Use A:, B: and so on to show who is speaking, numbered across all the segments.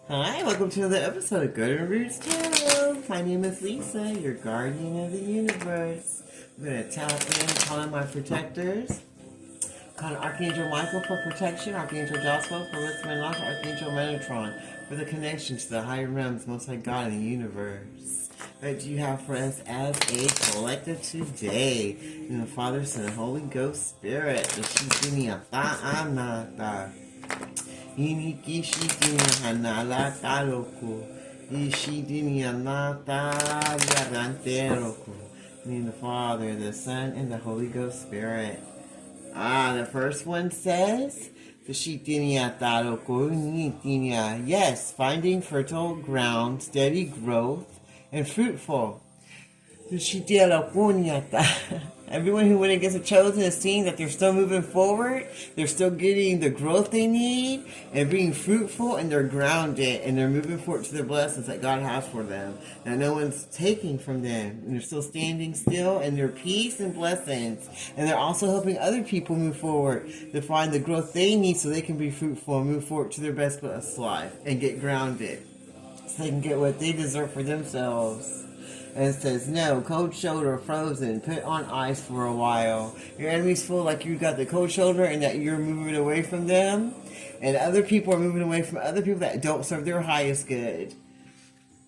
A: Hi, welcome to another episode of Good and Roots Tarot. My name is Lisa, your guardian of the universe. I'm going to tap in, calling my protectors. Calling Archangel Michael for protection, Archangel Joshua for wisdom and knowledge, Archangel Metatron for the connection to the higher realms, Most High God in the universe. What do you have for us as a collective today? In the Father, Son, and Holy Ghost Spirit. The Shikini Anata. Inikishidini hanala taloku. Ishidini anata garanteroku. In the Father, the Son, and the Holy Ghost Spirit. The first one says, yes, finding fertile ground, steady growth, and fruitful. Everyone who went and gets chosen is seeing that they're still moving forward, they're still getting the growth they need, and being fruitful, and they're grounded, and they're moving forward to their blessings that God has for them. Now no one's taking from them, and they're still standing still in their peace and blessings. And they're also helping other people move forward to find the growth they need so they can be fruitful and move forward to their best life and get grounded. So they can get what they deserve for themselves. And it says, no, cold shoulder, frozen, put on ice for a while. Your enemies feel like you got the cold shoulder and that you're moving away from them. And other people are moving away from other people that don't serve their highest good.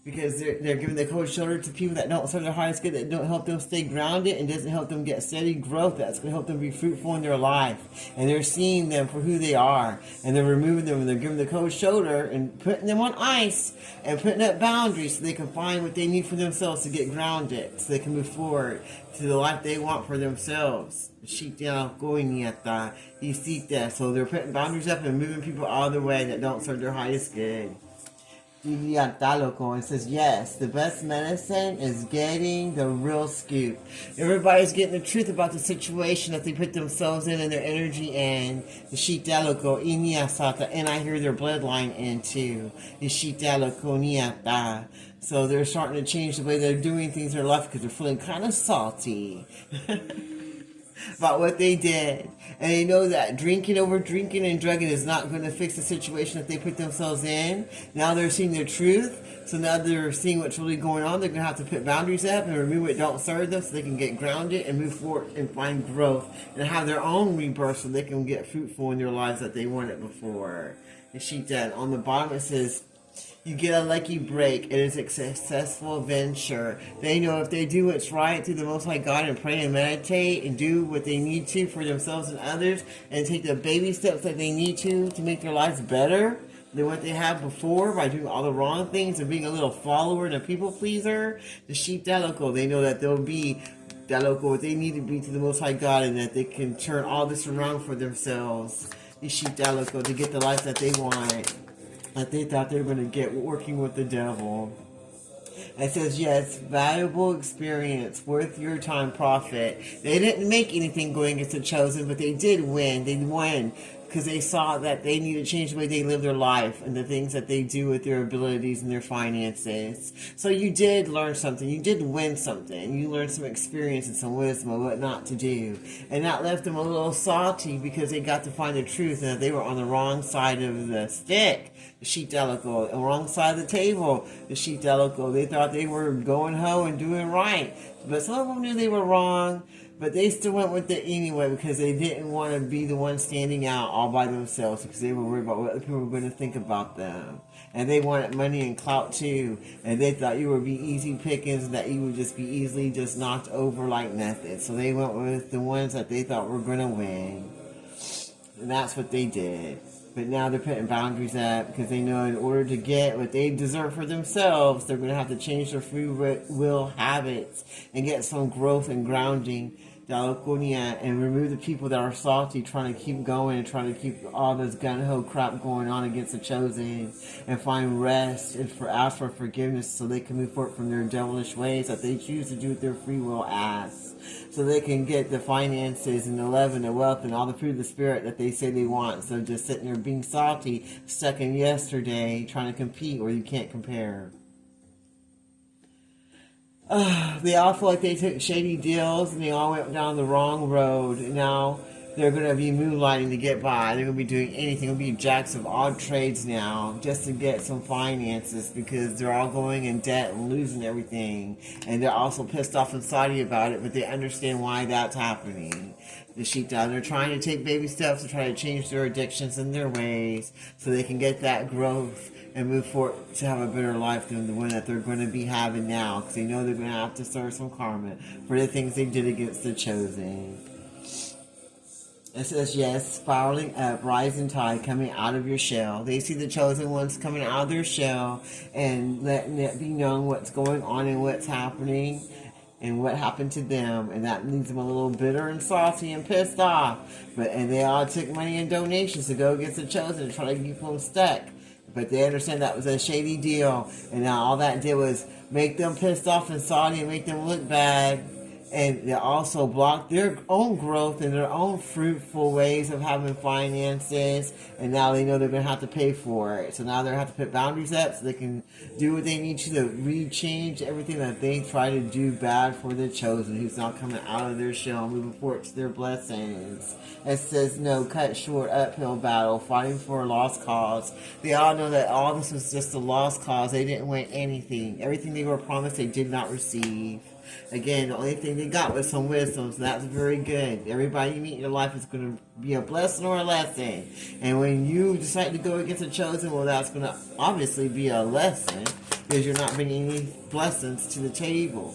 A: Because they're giving the cold shoulder to people that don't serve their highest good, that don't help them stay grounded and doesn't help them get steady growth that's going to help them be fruitful in their life. And they're seeing them for who they are. And they're removing them and they're giving the cold shoulder and putting them on ice and putting up boundaries so they can find what they need for themselves to get grounded. So they can move forward to the life they want for themselves. So they're putting boundaries up and moving people out of the way that don't serve their highest good. And says, yes, the best medicine is getting the real scoop. Everybody's getting the truth about the situation that they put themselves in and their energy in. The Shitaloco, Iniasata, and I hear their bloodline in too. The Shitaloco, Niata. So they're starting to change the way they're doing things in their life because they're feeling kind of salty about what they did. And they know that drinking and drugging is not going to fix the situation that they put themselves in. Now they're seeing the truth. So now they're seeing what's really going on. They're going to have to put boundaries up and remove what don't serve them so they can get grounded and move forward and find growth and have their own rebirth so they can get fruitful in their lives that they wanted before. And she did. On the bottom it says, you get a lucky break. It is a successful venture. They know if they do what's right through the Most High God and pray and meditate and do what they need to for themselves and others and take the baby steps that they need to make their lives better than what they had before by doing all the wrong things and being a little follower and a people pleaser, the sheep delico, they know that they'll be delico what they need to be to the Most High God and that they can turn all this around for themselves, the sheep delico, to get the life that they want, that they thought they were going to get working with the devil. It says, yes, valuable experience, worth your time, profit. They didn't make anything going against the chosen, but they did win. They won because they saw that they need to change the way they live their life and the things that they do with their abilities and their finances. So you did learn something. You did win something. You learned some experience and some wisdom of what not to do. And that left them a little salty because they got to find the truth and that they were on the wrong side of the stick, the sheep delico, the wrong side of the table, the sheep delico. They thought they were going ho and doing right. But some of them knew they were wrong. But they still went with it anyway because they didn't want to be the one standing out all by themselves because they were worried about what other people were going to think about them. And they wanted money and clout too. And they thought you would be easy pickings and that you would just be easily just knocked over like nothing. So they went with the ones that they thought were going to win. And that's what they did. But now they're putting boundaries up because they know in order to get what they deserve for themselves, they're going to have to change their free will habits and get some growth and grounding, and remove the people that are salty, trying to keep going and trying to keep all this gun-ho crap going on against the chosen, and find rest and ask for forgiveness so they can move forward from their devilish ways that they choose to do with their free will as. So they can get the finances and the love and the wealth and all the fruit of the spirit that they say they want. So just sitting there being salty, stuck in yesterday, trying to compete where you can't compare. They all feel like they took shady deals and they all went down the wrong road. Now, They're going to be moonlighting to get by. They're going to be doing anything. They'll be jacks of all trades now just to get some finances because they're all going in debt and losing everything. And they're also pissed off and sorry about it, but they understand why that's happening. The sheepdog, they're trying to take baby steps to try to change their addictions and their ways so they can get that growth and move forward to have a better life than the one that they're going to be having now, because they know they're going to have to serve some karma for the things they did against the chosen. It says, yes, spiraling up, rising tide coming out of your shell. They see the chosen ones coming out of their shell and letting it be known what's going on and what's happening and what happened to them, and that leaves them a little bitter and salty and pissed off. And they all took money and donations to go against the chosen to try to keep them stuck. But they understand that was a shady deal, and now all that did was make them pissed off and salty and make them look bad. And they also blocked their own growth and their own fruitful ways of having finances. And now they know they're going to have to pay for it. So now they're going to have to put boundaries up so they can do what they need to re-change everything that they try to do bad for the chosen, who's now coming out of their shell and moving forward to their blessings. It says, no, cut short, uphill battle, fighting for a lost cause. They all know that all this was just a lost cause. They didn't win anything. Everything they were promised, they did not receive. Again, the only thing they got was some wisdom, so that's very good. Everybody you meet in your life is going to be a blessing or a lesson. And when you decide to go against a chosen, well, that's going to obviously be a lesson because you're not bringing any blessings to the table.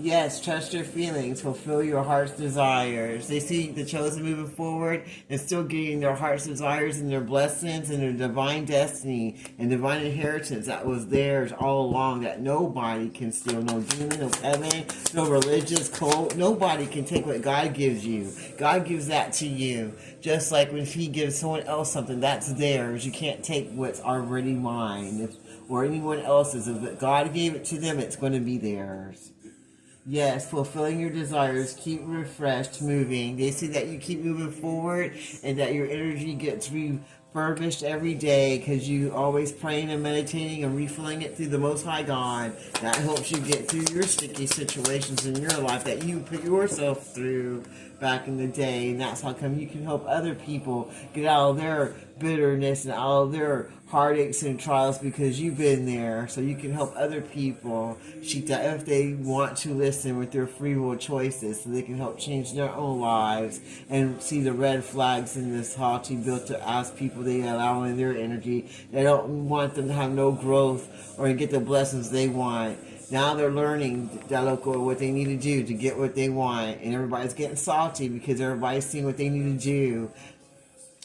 A: Yes, trust your feelings, fulfill your heart's desires. They see the chosen moving forward and still getting their heart's desires and their blessings and their divine destiny and divine inheritance that was theirs all along, that nobody can steal. No demon, no heaven, no religious cult. Nobody can take what God gives you. God gives that to you. Just like when He gives someone else something, that's theirs. You can't take what's already mine or anyone else's. If God gave it to them, it's going to be theirs. Yes, fulfilling your desires, keep refreshed, moving. They see that you keep moving forward and that your energy gets refurbished every day because you always praying and meditating and refilling it through the Most High God. That helps you get through your sticky situations in your life that you put yourself through back in the day. And that's how come you can help other people get out of their bitterness and out of their heartaches and trials because you've been there, so you can help other people if they want to listen with their free will choices, so they can help change their own lives and see the red flags in this haughty built to ask people they allow in their energy. They don't want them to have no growth or get the blessings they want. Now they're learning what they need to do to get what they want, and everybody's getting salty because everybody's seeing what they need to do.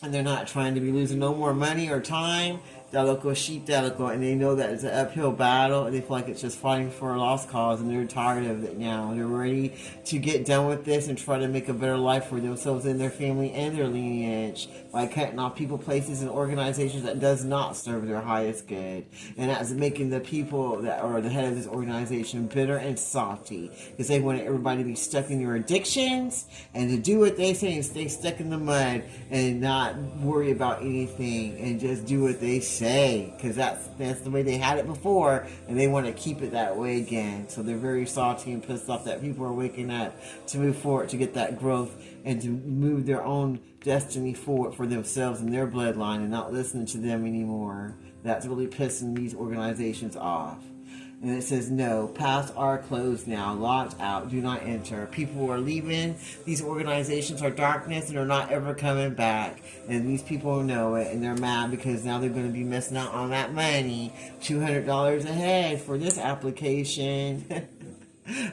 A: And they're not trying to be losing no more money or time. And they know that it's an uphill battle, and they feel like it's just fighting for a lost cause, and they're tired of it now. They're ready to get done with this and try to make a better life for themselves and their family and their lineage by cutting off people, places, and organizations that does not serve their highest good. And that's making the people that are the head of this organization bitter and salty because they want everybody to be stuck in your addictions and to do what they say and stay stuck in the mud and not worry about anything and just do what they say. Because that's the way they had it before, and they want to keep it that way again. So they're very salty and pissed off that people are waking up to move forward, to get that growth, and to move their own destiny forward for themselves and their bloodline, and not listening to them anymore. That's really pissing these organizations off. And it says, no, paths are closed now, locked out, do not enter. People are leaving. These organizations are darkness and are not ever coming back. And these people know it, and they're mad because now they're going to be missing out on that money. $200 a head for this application.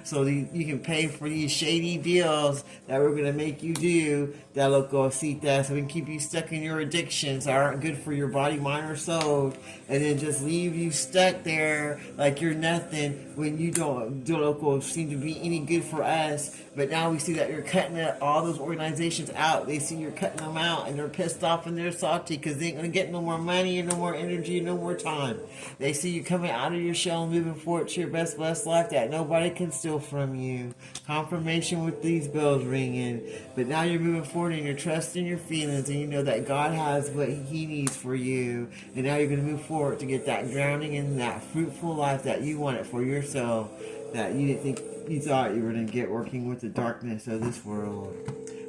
A: So you can pay for these shady deals that we're going to make you do, that local cita, so we can keep you stuck in your addictions that aren't good for your body, mind, or soul, and then just leave you stuck there like you're nothing when you don't local seem to be any good for us. But now we see that you're cutting all those organizations out. They see you're cutting them out, and they're pissed off and they're salty because they ain't going to get no more money and no more energy and no more time. They see you coming out of your shell and moving forward to your best blessed life that nobody can steal from you. Confirmation with these bells ringing. But now you're moving forward and you're trusting your feelings, and you know that God has what He needs for you. And now you're going to move forward to get that grounding and that fruitful life that you wanted for yourself, that you didn't think you thought you were going to get working with the darkness of this world.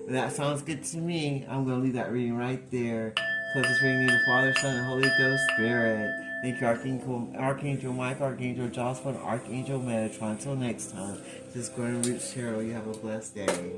A: And that sounds good to me. I'm going to leave that reading right there. Close this reading in the Father, Son, and Holy Ghost Spirit. Thank you, Archangel Mike, Archangel Jocelyn, Archangel Metatron. Until next time, this is Gordon Roots Tarot. You have a blessed day.